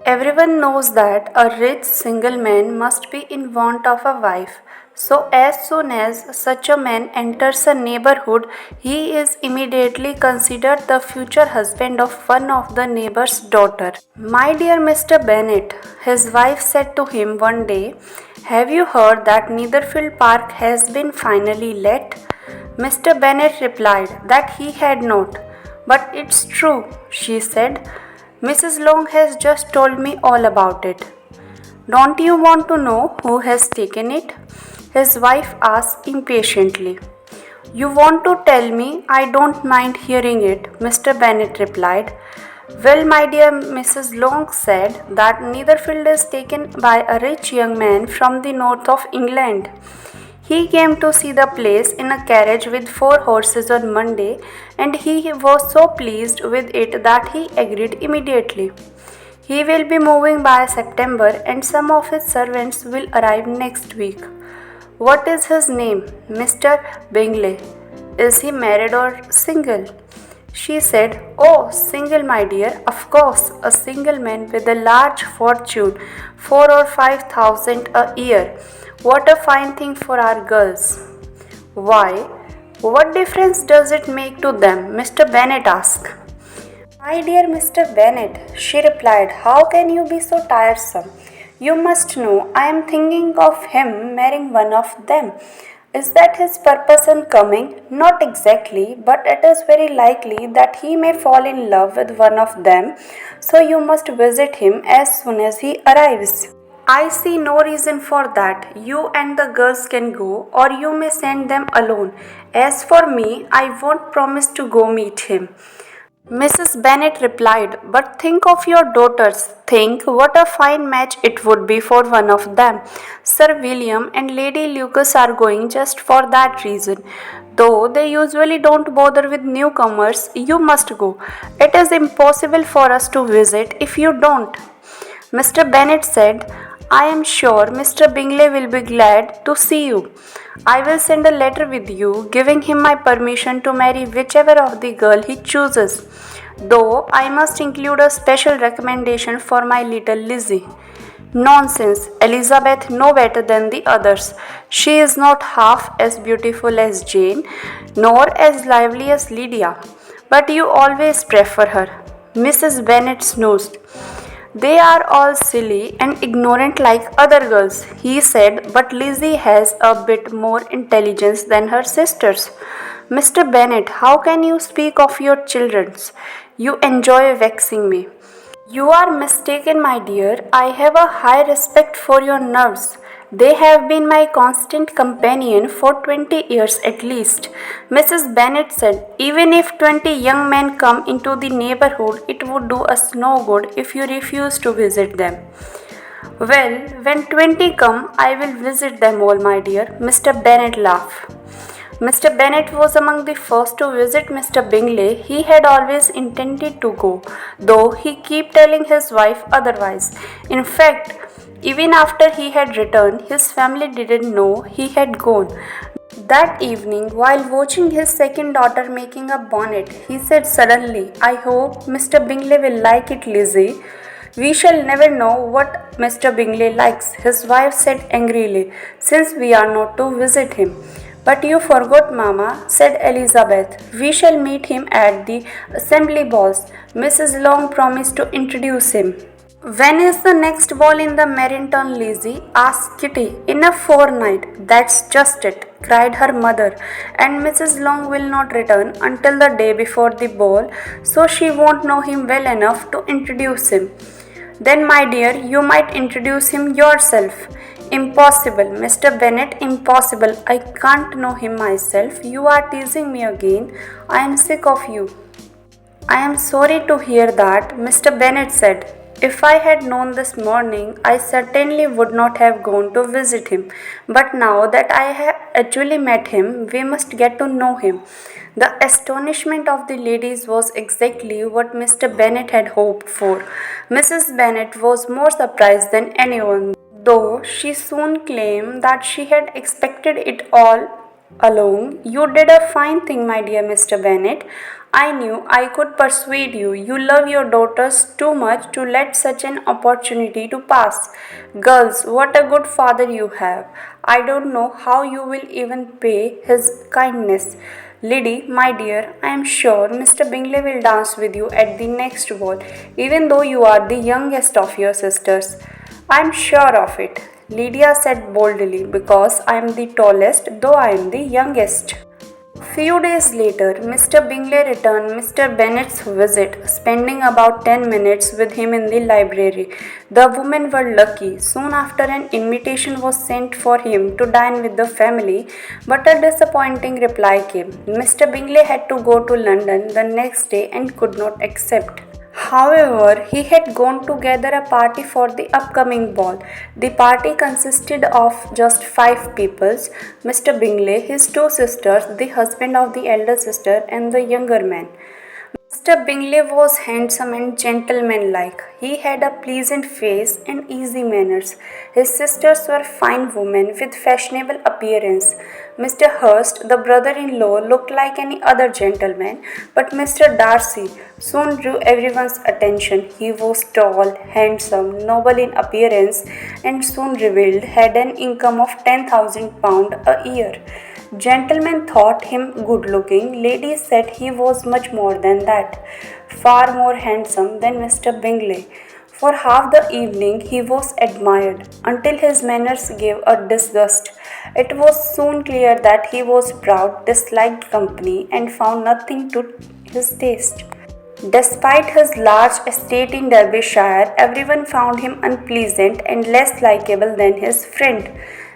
Everyone knows that a rich single man must be in want of a wife. So, as soon as such a man enters a neighborhood, he is immediately considered the future husband of one of the neighbor's daughter. My dear Mr. Bennet, his wife said to him one day, have you heard that Netherfield Park has been finally let? Mr. Bennet replied that he had not. But it's true, she said. Mrs. Long has just told me all about it. Don't you want to know who has taken it? His wife asked impatiently. You want to tell me? I don't mind hearing it, Mr. Bennet replied. Well, my dear Mrs. Long said that Netherfield is taken by a rich young man from the north of England. He came to see the place in a carriage with 4 horses on Monday, and he was so pleased with it that he agreed immediately. He will be moving by September, and some of his servants will arrive next week. What is his name? Mr. Bingley. Is he married or single? She said, oh, single, my dear, of course, a single man with a large fortune, 4 or 5 thousand a year. What a fine thing for our girls. Why? What difference does it make to them? Mr. Bennet asked. My dear Mr. Bennet, she replied, how can you be so tiresome? You must know I am thinking of him marrying one of them. Is that his purpose in coming? Not exactly, but it is very likely that he may fall in love with one of them, so you must visit him as soon as he arrives. I see no reason for that. You and the girls can go, or you may send them alone. As for me, I won't promise to go meet him. Mrs. Bennet replied, but think of your daughters. Think what a fine match it would be for one of them. Sir William and Lady Lucas are going just for that reason. Though they usually don't bother with newcomers, you must go. It is impossible for us to visit if you don't. Mr. Bennet said, I am sure Mr. Bingley will be glad to see you. I will send a letter with you, giving him my permission to marry whichever of the girl he chooses, though I must include a special recommendation for my little Lizzie. Nonsense, Elizabeth no better than the others. She is not half as beautiful as Jane, nor as lively as Lydia, but you always prefer her. Mrs. Bennet snoozed. They are all silly and ignorant like other girls, he said, but Lizzie has a bit more intelligence than her sisters. Mr. Bennet, how can you speak of your children? You enjoy vexing me. You are mistaken, my dear. I have a high respect for your nerves. They have been my constant companion for 20 years at least. Mrs. Bennet said, even if 20 young men come into the neighborhood, it would do us no good if you refuse to visit them. Well, when 20 come, I will visit them all, my dear. Mr. Bennet laughed. Mr. Bennet was among the first to visit Mr. Bingley. He had always intended to go, though he kept telling his wife otherwise. In fact, even after he had returned, his family didn't know he had gone. That evening, while watching his second daughter making a bonnet, he said suddenly, I hope Mr. Bingley will like it, Lizzie. We shall never know what Mr. Bingley likes, his wife said angrily, since we are not to visit him. But you forgot, Mamma, said Elizabeth. We shall meet him at the assembly balls. Mrs. Long promised to introduce him. When is the next ball in the Merrington, Lizzie? Asked Kitty. In a fortnight. That's just it, cried her mother. And Mrs. Long will not return until the day before the ball, so she won't know him well enough to introduce him. Then, my dear, you might introduce him yourself. Impossible, Mr. Bennet, impossible. I can't know him myself. You are teasing me again. I am sick of you. I am sorry to hear that, Mr. Bennet said. If I had known this morning, I certainly would not have gone to visit him. But now that I have actually met him, we must get to know him. The astonishment of the ladies was exactly what Mr. Bennet had hoped for. Mrs. Bennet was more surprised than anyone, though she soon claimed that she had expected it all Alone, you did a fine thing, my dear Mr. Bennet. I knew I could persuade you. You love your daughters too much to let such an opportunity to pass. Girls, what a good father you have. I don't know how you will even pay his kindness. Lydie, my dear, I am sure Mr. Bingley will dance with you at the next ball, even though you are the youngest of your sisters. I am sure of it, Lydia said boldly, because I am the tallest, though I am the youngest. Few days later, Mr. Bingley returned Mr. Bennet's visit, spending about 10 minutes with him in the library. The women were lucky. Soon after, an invitation was sent for him to dine with the family, but a disappointing reply came. Mr. Bingley had to go to London the next day and could not accept. However, he had gone to gather a party for the upcoming ball. The party consisted of just 5 people: Mr. Bingley, his 2 sisters, the husband of the elder sister, and the younger man. Mr. Bingley was handsome and gentlemanlike. He had a pleasant face and easy manners. His sisters were fine women with fashionable appearance. Mr. Hurst, the brother-in-law, looked like any other gentleman, but Mr. Darcy soon drew everyone's attention. He was tall, handsome, noble in appearance, and soon revealed had an income of £10,000 a year. Gentlemen thought him good looking, ladies said he was much more than that, far more handsome than Mr. Bingley. For half the evening he was admired, until his manners gave a disgust. It was soon clear that he was proud, disliked company, and found nothing to his taste. Despite his large estate in Derbyshire, everyone found him unpleasant and less likable than his friend.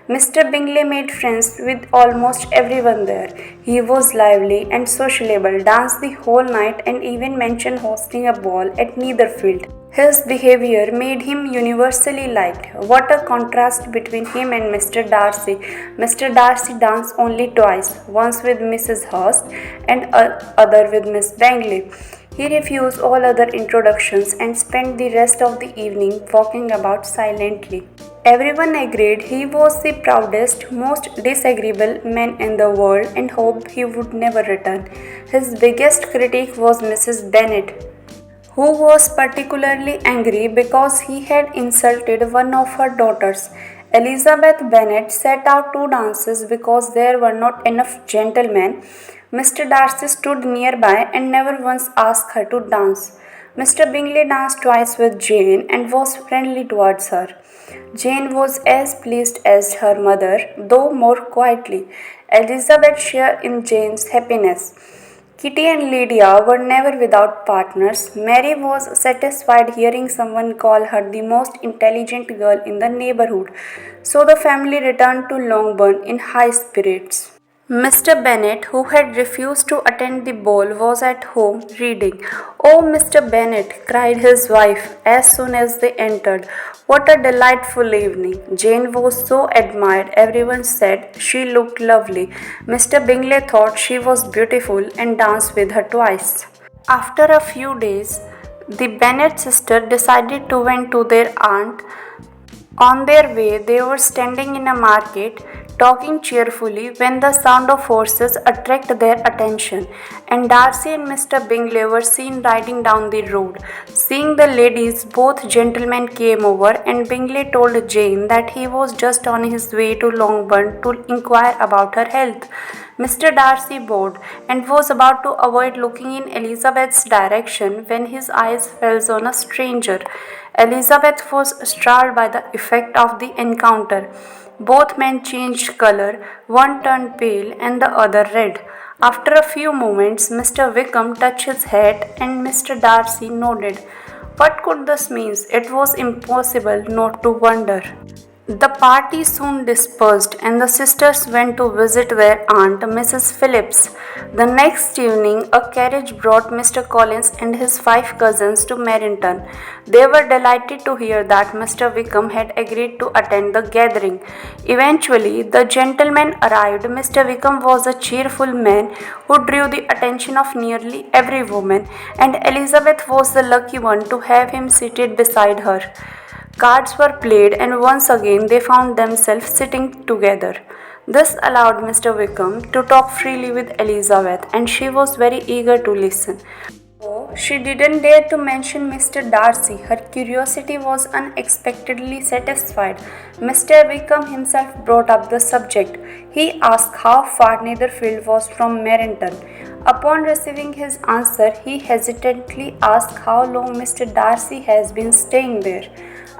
Mr. Bingley made friends with almost everyone there. He was lively and sociable, danced the whole night, and even mentioned hosting a ball at Netherfield. His behavior made him universally liked. What a contrast between him and Mr. Darcy. Mr. Darcy danced only twice, once with Mrs. Hurst and other with Miss Bingley. He refused all other introductions and spent the rest of the evening walking about silently. Everyone agreed he was the proudest, most disagreeable man in the world and hoped he would never return. His biggest critic was Mrs. Bennet, who was particularly angry because he had insulted one of her daughters. Elizabeth Bennet set out 2 dances because there were not enough gentlemen. Mr. Darcy stood nearby and never once asked her to dance. Mr. Bingley danced twice with Jane and was friendly towards her. Jane was as pleased as her mother, though more quietly. Elizabeth shared in Jane's happiness. Kitty and Lydia were never without partners. Mary was satisfied hearing someone call her the most intelligent girl in the neighborhood, so the family returned to Longbourn in high spirits. Mr. Bennet, who had refused to attend the ball, was at home reading. "Oh, Mr. Bennet," cried his wife as soon as they entered, "what a delightful evening! Jane was so admired. Everyone said she looked lovely. Mr. Bingley thought she was beautiful and danced with her twice." After a few days, the Bennet sisters decided to went to their aunt. On their way, they were standing in a market, talking cheerfully, when the sound of horses attracted their attention, and Darcy and Mr. Bingley were seen riding down the road. Seeing the ladies, both gentlemen came over, and Bingley told Jane that he was just on his way to Longbourn to inquire about her health. Mr. Darcy bowed and was about to avoid looking in Elizabeth's direction when his eyes fell on a stranger. Elizabeth was startled by the effect of the encounter. Both men changed color, one turned pale and the other red. After a few moments, Mr. Wickham touched his hat and Mr. Darcy nodded. What could this mean? It was impossible not to wonder. The party soon dispersed, and the sisters went to visit their aunt, Mrs. Phillips. The next evening, a carriage brought Mr. Collins and his 5 cousins to Merrington. They were delighted to hear that Mr. Wickham had agreed to attend the gathering. Eventually, the gentlemen arrived. Mr. Wickham was a cheerful man who drew the attention of nearly every woman, and Elizabeth was the lucky one to have him seated beside her. Cards were played, and once again they found themselves sitting together. This allowed Mr. Wickham to talk freely with Elizabeth, and she was very eager to listen. Though she didn't dare to mention Mr. Darcy, her curiosity was unexpectedly satisfied. Mr. Wickham himself brought up the subject. He asked how far Netherfield was from Meryton. Upon receiving his answer, he hesitantly asked how long Mr. Darcy has been staying there.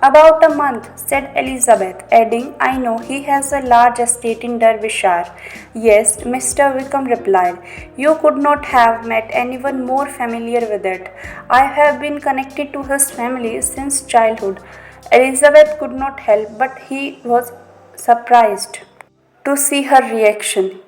About a month, said Elizabeth, adding, I know he has a large estate in Derbyshire. Yes, Mr. Wickham replied. You could not have met anyone more familiar with it. I have been connected to his family since childhood. Elizabeth could not help but he was surprised to see her reaction.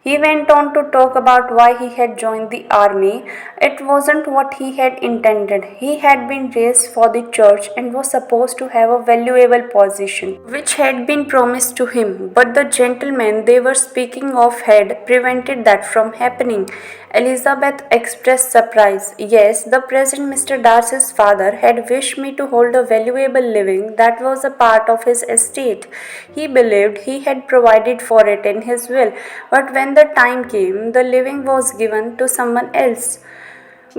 He went on to talk about why he had joined the army. It wasn't what he had intended. He had been raised for the church and was supposed to have a valuable position, which had been promised to him, but the gentleman they were speaking of had prevented that from happening. Elizabeth expressed surprise. Yes, the present Mr. Darcy's father had wished me to hold a valuable living that was a part of his estate. He believed he had provided for it in his will, but when the time came, the living was given to someone else.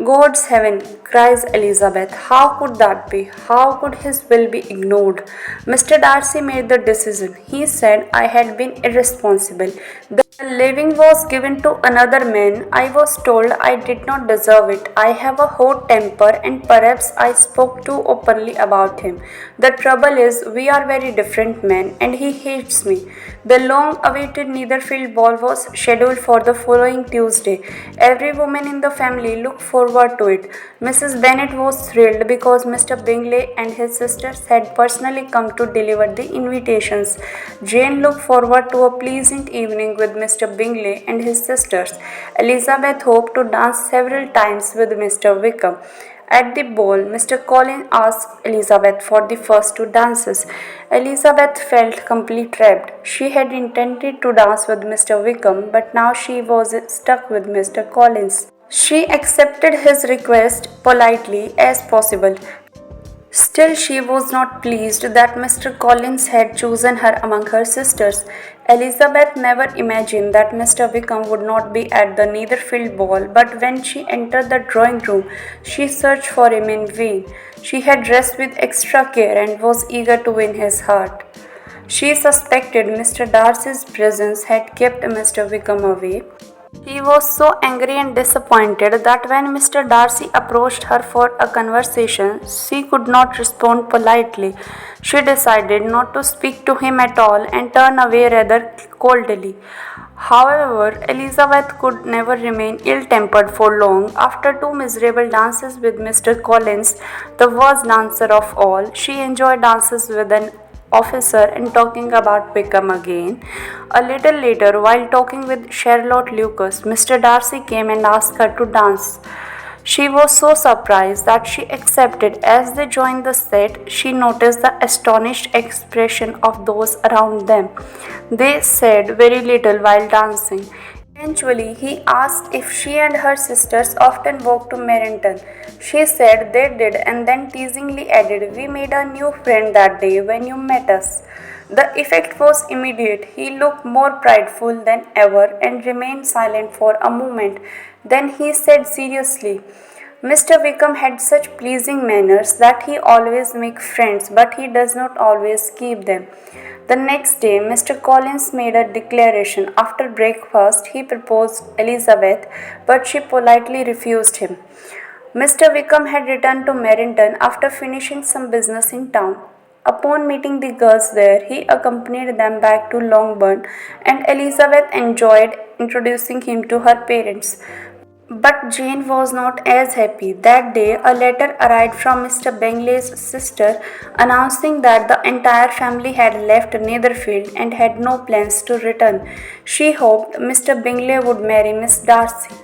God's heaven, cries Elizabeth. How could that be? How could his will be ignored? Mr. Darcy made the decision. He said I had been irresponsible. The living was given to another man. I was told I did not deserve it. I have a hot temper and perhaps I spoke too openly about him. The trouble is, we are very different men and he hates me. The long awaited Netherfield ball was scheduled for the following Tuesday. Every woman in the family looked forward to it. Mrs. Bennet was thrilled because Mr. Bingley and his sisters had personally come to deliver the invitations. Jane looked forward to a pleasant evening with Mr. Bingley and his sisters. Elizabeth hoped to dance several times with Mr. Wickham. At the ball, Mr. Collins asked Elizabeth for the first two dances. Elizabeth felt completely trapped. She had intended to dance with Mr. Wickham, but now she was stuck with Mr. Collins. She accepted his request politely as possible. Still, she was not pleased that Mr. Collins had chosen her among her sisters. Elizabeth never imagined that Mr. Wickham would not be at the Netherfield ball, but when she entered the drawing room, she searched for him in vain. She had dressed with extra care and was eager to win his heart. She suspected Mr. Darcy's presence had kept Mr. Wickham away. She was so angry and disappointed that when Mr. Darcy approached her for a conversation, she could not respond politely. She decided not to speak to him at all and turn away rather coldly. However, Elizabeth could never remain ill tempered for long. After two miserable dances with Mr. Collins, the worst dancer of all, she enjoyed dances with an officer and talking about Wickham again. A little later, while talking with Charlotte Lucas, Mr. Darcy came and asked her to dance. She was so surprised that she accepted. As they joined the set, she noticed the astonished expression of those around them. They said very little while dancing. Eventually, he asked if she and her sisters often walked to Meryton. She said they did and then teasingly added, We made a new friend that day when you met us. The effect was immediate. He looked more prideful than ever and remained silent for a moment. Then he said seriously, Mr. Wickham had such pleasing manners that he always makes friends, but he does not always keep them. The next day, Mr. Collins made a declaration. After breakfast, he proposed Elizabeth, but she politely refused him. Mr. Wickham had returned to Meryton after finishing some business in town. Upon meeting the girls there, he accompanied them back to Longbourn, and Elizabeth enjoyed introducing him to her parents. But Jane was not as happy. That day, a letter arrived from Mr. Bingley's sister announcing that the entire family had left Netherfield and had no plans to return. She hoped Mr. Bingley would marry Miss Darcy.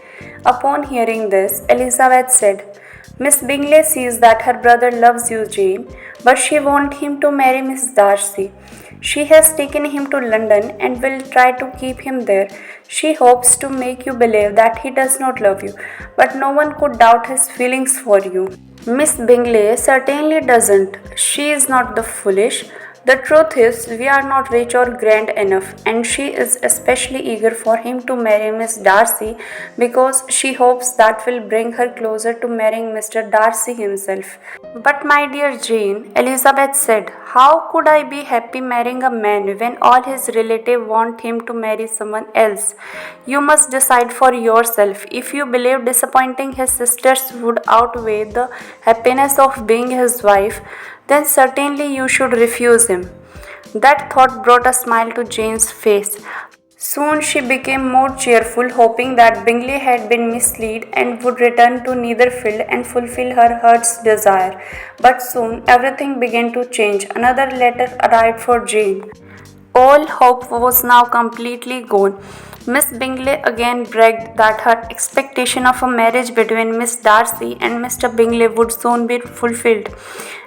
Upon hearing this, Elizabeth said, Miss Bingley sees that her brother loves you, Jane, but she wants him to marry Miss Darcy. She has taken him to London and will try to keep him there. She hopes to make you believe that he does not love you, but no one could doubt his feelings for you. Miss Bingley certainly doesn't. She is not the foolish. The truth is, we are not rich or grand enough, and she is especially eager for him to marry Miss Darcy because she hopes that will bring her closer to marrying Mr. Darcy himself. But my dear Jane, Elizabeth said, how could I be happy marrying a man when all his relatives want him to marry someone else? You must decide for yourself. If you believe disappointing his sisters would outweigh the happiness of being his wife, then certainly you should refuse him. That thought brought a smile to Jane's face. Soon she became more cheerful, hoping that Bingley had been misled and would return to Netherfield and fulfill her heart's desire. But soon everything began to change. Another letter arrived for Jane. All hope was now completely gone. Miss Bingley again bragged that her expectation of a marriage between Miss Darcy and Mr. Bingley would soon be fulfilled.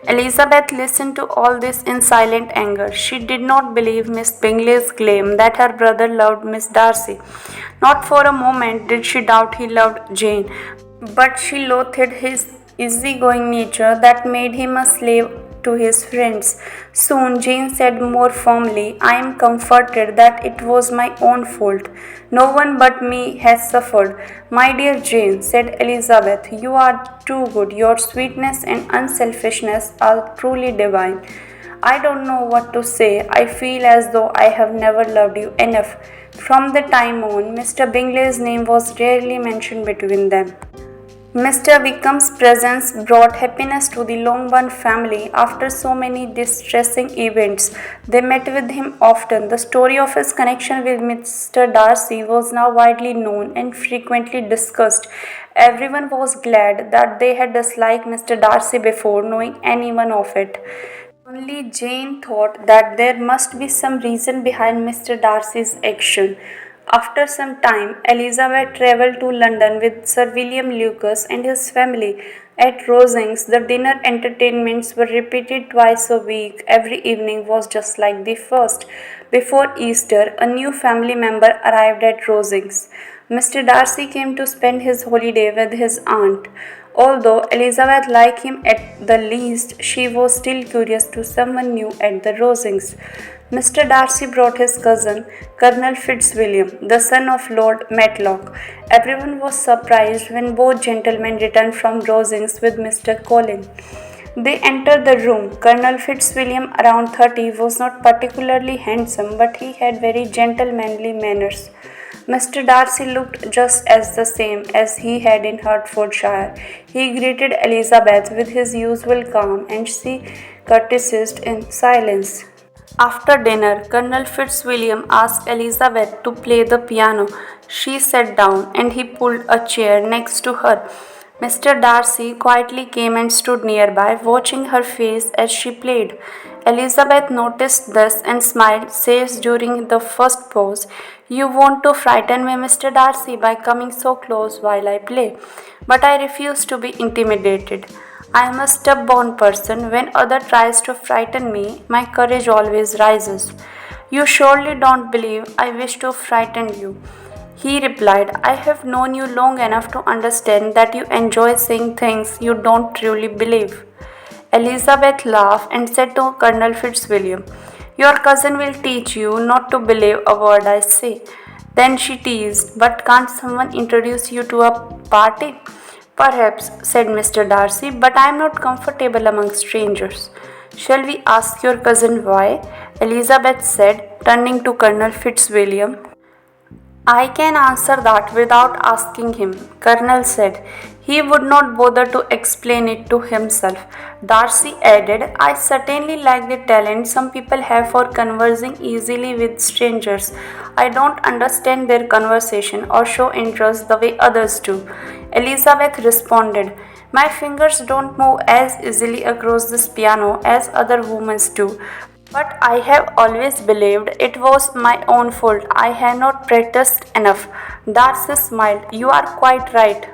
Elizabeth listened to all this in silent anger. She did not believe Miss Bingley's claim that her brother loved Miss Darcy. Not for a moment did she doubt he loved Jane, but she loathed his easygoing nature that made him a slave to his friends. Soon Jane said more firmly, I am comforted that it was my own fault. No one but me has suffered. My dear Jane, said Elizabeth, you are too good. Your sweetness and unselfishness are truly divine. I don't know what to say. I feel as though I have never loved you enough. From the time on, Mr. Bingley's name was rarely mentioned between them. Mr. Wickham's presence brought happiness to the Longbourn family after so many distressing events. They met with him often. The story of his connection with Mr. Darcy was now widely known and frequently discussed. Everyone was glad that they had disliked Mr. Darcy before knowing anyone of it. Only Jane thought that there must be some reason behind Mr. Darcy's action. After some time, Elizabeth travelled to London with Sir William Lucas and his family. At Rosings, the dinner entertainments were repeated twice a week. Every evening was just like the first. Before Easter, a new family member arrived at Rosings. Mr. Darcy came to spend his holiday with his aunt. Although Elizabeth liked him at the least, she was still curious to someone new at the Rosings. Mr. Darcy brought his cousin, Colonel Fitzwilliam, the son of Lord Matlock. Everyone was surprised when both gentlemen returned from Rosings with Mr. Colin. They entered the room. Colonel Fitzwilliam, around 30, was not particularly handsome, but he had very gentlemanly manners. Mr. Darcy looked just as the same as he had in Hertfordshire. He greeted Elizabeth with his usual calm, and she courtesied in silence. After dinner, Colonel Fitzwilliam asked Elizabeth to play the piano. She sat down, and he pulled a chair next to her. Mr. Darcy quietly came and stood nearby, watching her face as she played. Elizabeth noticed this and smiled, says during the first pause, you want to frighten me, Mr. Darcy, by coming so close while I play. But I refuse to be intimidated. I am a stubborn person. When other tries to frighten me, my courage always rises. You surely don't believe I wish to frighten you. He replied, I have known you long enough to understand that you enjoy saying things you don't truly believe. Elizabeth laughed and said to Colonel Fitzwilliam, your cousin will teach you not to believe a word I say. Then she teased, but can't someone introduce you to a party? Perhaps, said Mr. Darcy, but I am not comfortable among strangers. Shall we ask your cousin why? Elizabeth said, turning to Colonel Fitzwilliam. I can answer that without asking him, Colonel said. He would not bother to explain it to himself. Darcy added, I certainly like the talent some people have for conversing easily with strangers. I don't understand their conversation or show interest the way others do. Elizabeth responded, my fingers don't move as easily across this piano as other women's do. But I have always believed it was my own fault. I had not practiced enough. Darcy smiled. You are quite right.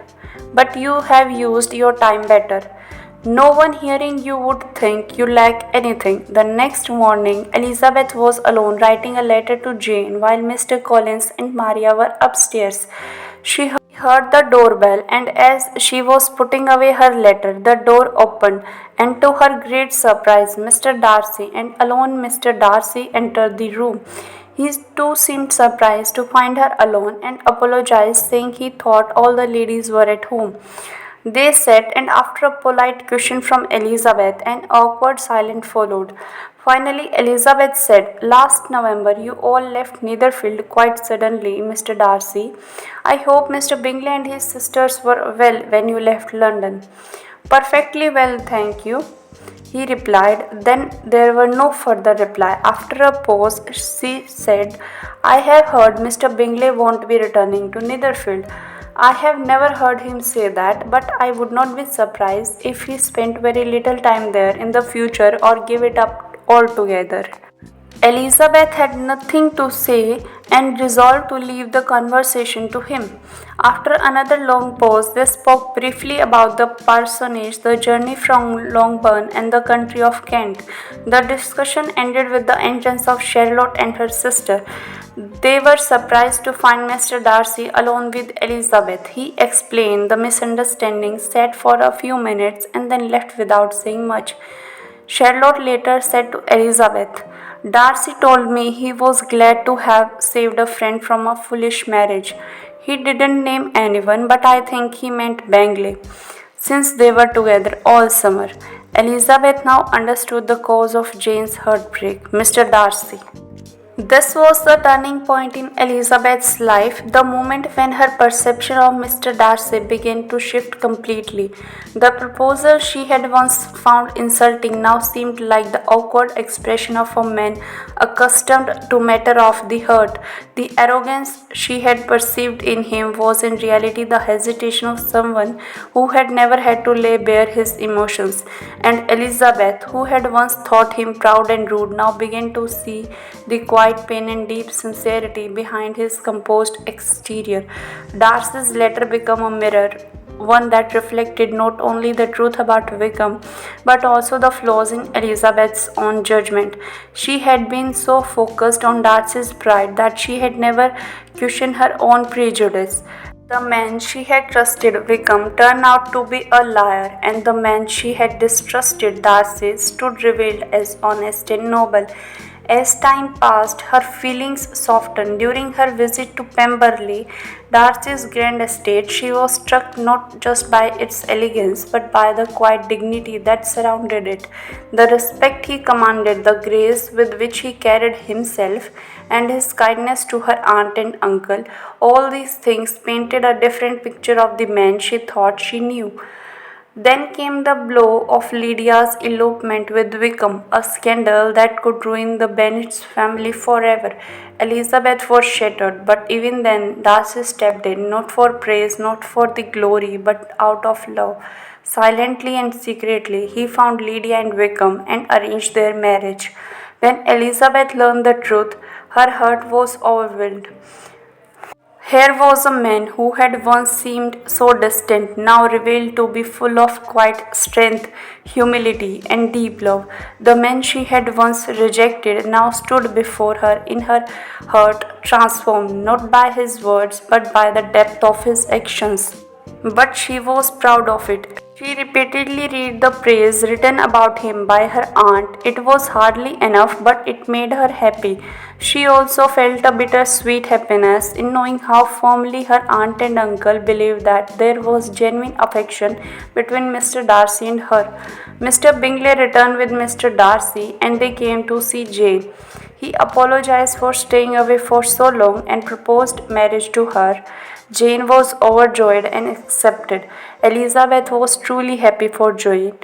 But you have used your time better. No one hearing you would think you lack anything. The next morning, Elizabeth was alone writing a letter to Jane while Mr. Collins and Maria were upstairs. She heard the doorbell, and as she was putting away her letter, the door opened, and to her great surprise, Mr. Darcy and alone Mr. Darcy entered the room. He too seemed surprised to find her alone and apologized, saying he thought all the ladies were at home. They sat, and after a polite question from Elizabeth, an awkward silence followed. Finally, Elizabeth said, "Last November you all left Netherfield quite suddenly, Mr. Darcy. I hope Mr. Bingley and his sisters were well when you left London." "Perfectly well, thank you," he replied. Then there were no further reply. After a pause, she said, "I have heard Mr. Bingley won't be returning to Netherfield." "I have never heard him say that, but I would not be surprised if he spent very little time there in the future or gave it up altogether." Elizabeth had nothing to say and resolved to leave the conversation to him. After another long pause, they spoke briefly about the parsonage, the journey from Longbourn, and the country of Kent. The discussion ended with the entrance of Charlotte and her sister. They were surprised to find Mr. Darcy alone with Elizabeth. He explained the misunderstanding, sat for a few minutes, and then left without saying much. Charlotte later said to Elizabeth, "Darcy told me he was glad to have saved a friend from a foolish marriage. He didn't name anyone, but I think he meant Bingley, since they were together all summer." Elizabeth now understood the cause of Jane's heartbreak, Mr. Darcy. This was the turning point in Elizabeth's life, the moment when her perception of Mr. Darcy began to shift completely. The proposal she had once found insulting now seemed like the awkward expression of a man accustomed to matter of the heart. The arrogance she had perceived in him was in reality the hesitation of someone who had never had to lay bare his emotions, and Elizabeth, who had once thought him proud and rude, now began to see the quiet pain and deep sincerity behind his composed exterior. Darcy's letter became a mirror, one that reflected not only the truth about Wickham, but also the flaws in Elizabeth's own judgment. She had been so focused on Darcy's pride that she had never questioned her own prejudice. The man she had trusted, Wickham, turned out to be a liar, and the man she had distrusted, Darcy, stood revealed as honest and noble. As time passed, her feelings softened. During her visit to Pemberley, Darcy's grand estate, she was struck not just by its elegance, but by the quiet dignity that surrounded it, the respect he commanded, the grace with which he carried himself, and his kindness to her aunt and uncle. All these things painted a different picture of the man she thought she knew. Then came the blow of Lydia's elopement with Wickham, a scandal that could ruin the Bennet's family forever. Elizabeth was shattered, but even then Darcy stepped in, not for praise, not for the glory, but out of love. Silently and secretly, he found Lydia and Wickham and arranged their marriage. When Elizabeth learned the truth, her heart was overwhelmed. Here was a man who had once seemed so distant, now revealed to be full of quiet strength, humility, and deep love. The man she had once rejected now stood before her in her heart, transformed not by his words but by the depth of his actions. But she was proud of it. She repeatedly read the praise written about him by her aunt. It was hardly enough, but it made her happy. She also felt a bittersweet happiness in knowing how firmly her aunt and uncle believed that there was genuine affection between Mr. Darcy and her. Mr. Bingley returned with Mr. Darcy, and they came to see Jane. He apologized for staying away for so long and proposed marriage to her. Jane was overjoyed and accepted. Elizabeth was truly happy for Jane.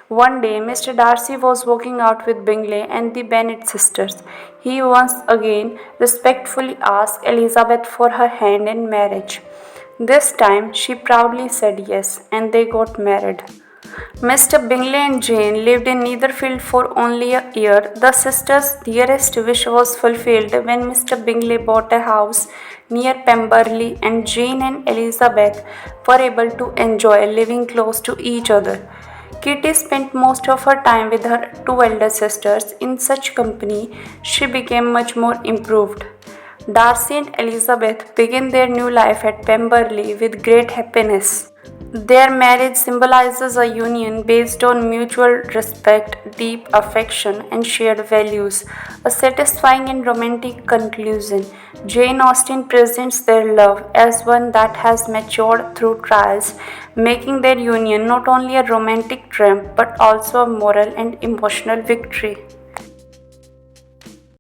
One day, Mr. Darcy was walking out with Bingley and the Bennet sisters. He once again respectfully asked Elizabeth for her hand in marriage. This time, she proudly said yes, and they got married. Mr. Bingley and Jane lived in Netherfield for only a year. The sisters' dearest wish was fulfilled when Mr. Bingley bought a house near Pemberley, and Jane and Elizabeth were able to enjoy living close to each other. Kitty spent most of her time with her two elder sisters. In such company, she became much more improved. Darcy and Elizabeth begin their new life at Pemberley with great happiness. Their marriage symbolizes a union based on mutual respect, deep affection, and shared values, a satisfying and romantic conclusion. Jane Austen presents their love as one that has matured through trials, making their union not only a romantic triumph but also a moral and emotional victory.